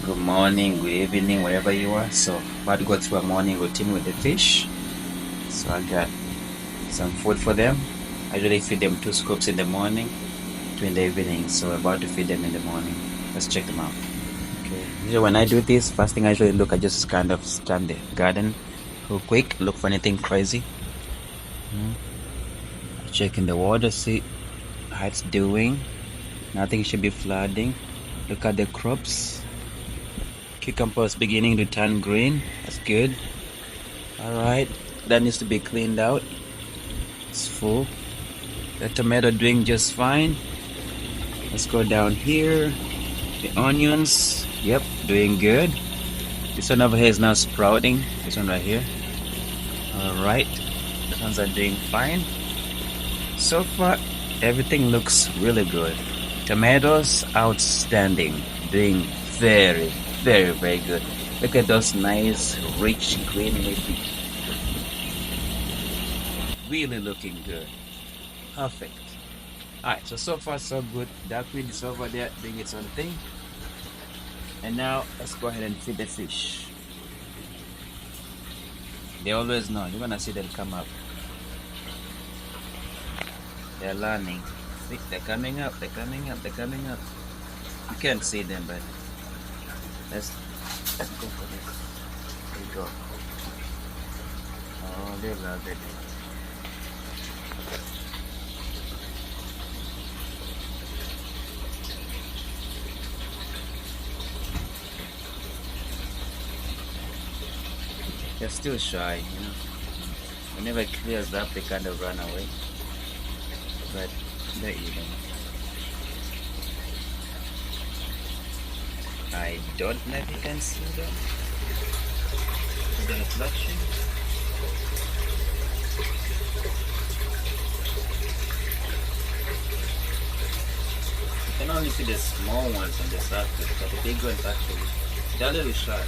good morning, good evening, wherever you are. So about to go through a morning routine with the fish. So I got some food for them. I usually feed them 2 scoops in the morning, 2 in the evening. So about to feed them in the morning. Let's check them out. Okay. Usually when I do this, first thing I usually look, I just kind of scan the garden real quick, look for anything crazy. Checking the water, see how it's doing. Nothing should be flooding. Look at the crops. Cucumber is beginning to turn green. That's good. Alright, that needs to be cleaned out. It's full. The tomato doing just fine. Let's go down here. The onions, yep, doing good. This one over here is now sprouting. This one right here. Alright, these ones are doing fine. So far, everything looks really good. Tomatoes, outstanding. Doing very, very, very good. Look at those nice, rich green leafy. Really looking good. Perfect. Alright, so far so good. Duckweed is over there doing its own thing. And now let's go ahead and feed the fish. They always know. You're gonna see them come up. They're learning. See, they're coming up, they're coming up, they're coming up. You can't see them, but let's go for this. There you go. Oh, they love it. They're still shy, you know. Whenever it clears up, they kind of run away. But they're eating. I don't know if you can see them. They're flushing. You can only see the small ones on the surface, but the big ones actually, they're a little shy.